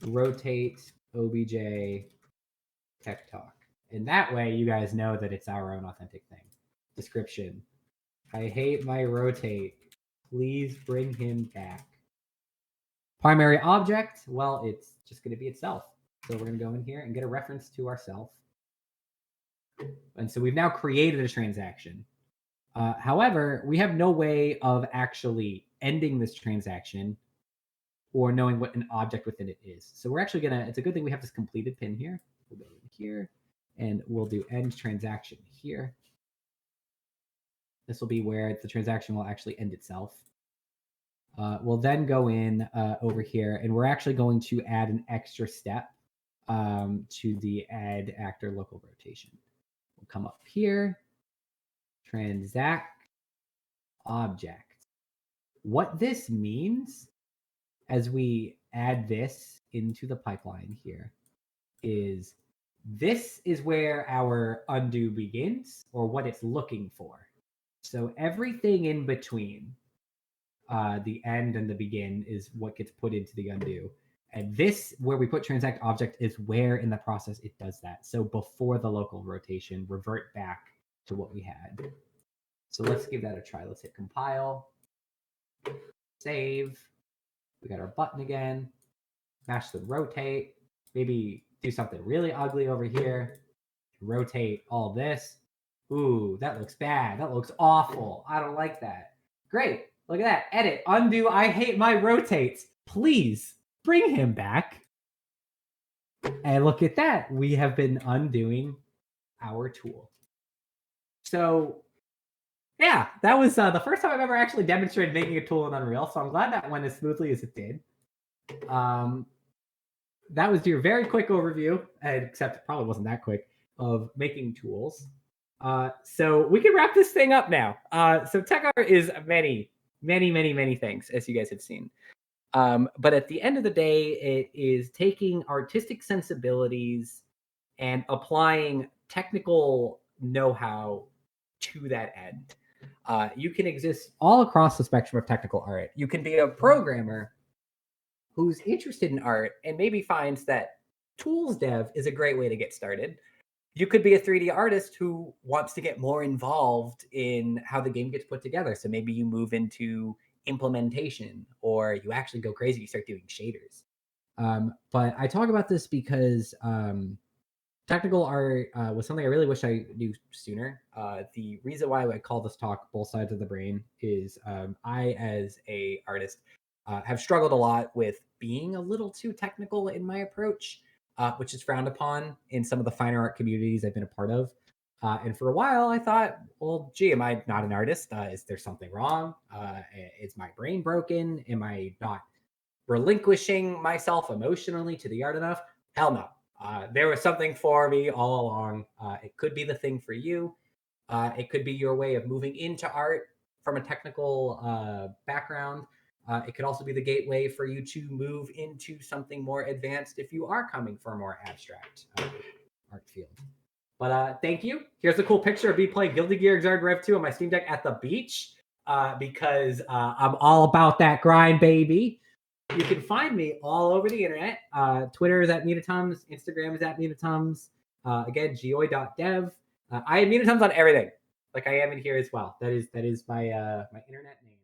rotate obj tech talk. And that way you guys know that it's our own authentic thing. Description. I hate my rotate. Please bring him back. Primary object. Well, it's just going to be itself. So we're going to go in here and get a reference to ourself. And so we've now created a transaction. However, we have no way of actually ending this transaction or knowing what an object within it is. So we're actually going to, it's a good thing we have this completed pin here. We'll go in here and we'll do end transaction here. This will be where the transaction will actually end itself. We'll then go in over here and we're actually going to add an extra step to the add actor local rotation. We'll come up here, transact object. What this means as we add this into the pipeline here is this is where our undo begins or what it's looking for. So everything in between the end and the begin is what gets put into the undo. And this, where we put transact object, is where in the process it does that. So before the local rotation, revert back to what we had. So let's give that a try. Let's hit compile, save. We got our button again. Match the rotate. Maybe do something really ugly over here. Rotate all this. Ooh, that looks bad. That looks awful. I don't like that. Great. Look at that. Edit. Undo. I hate my rotates. Please bring him back. And look at that. We have been undoing our tool. So yeah, that was the first time I've ever actually demonstrated making a tool in Unreal. So I'm glad that went as smoothly as it did. That was your very quick overview, except it probably wasn't that quick, of making tools. So we can wrap this thing up now. So tech art is many things, as you guys have seen. But at the end of the day, it is taking artistic sensibilities and applying technical know-how to that end. You can exist all across the spectrum of technical art. You can be a programmer who's interested in art and maybe finds that tools dev is a great way to get started. You could be a 3D artist who wants to get more involved in how the game gets put together. So maybe you move into implementation or you actually go crazy, you start doing shaders. But I talk about this because technical art was something I really wish I knew sooner. The reason why I call this talk Both Sides of the Brain is I, as a artist, have struggled a lot with being a little too technical in my approach, which is frowned upon in some of the finer art communities I've been a part of. And for a while, I thought, well, gee, am I not an artist? Is there something wrong? Is my brain broken? Am I not relinquishing myself emotionally to the art enough? Hell no. There was something for me all along. It could be the thing for you. It could be your way of moving into art from a technical background. It could also be the gateway for you to move into something more advanced if you are coming from a more abstract art field. But thank you. Here's a cool picture of me playing Guilty Gear Xrd Rev 2 on my Steam Deck at the beach because I'm all about that grind, baby. You can find me all over the internet. Twitter is at Munitums. Instagram is at Munitums. Again, goi.dev. I am Munitums on everything, like I am in here as well. That is my my internet name.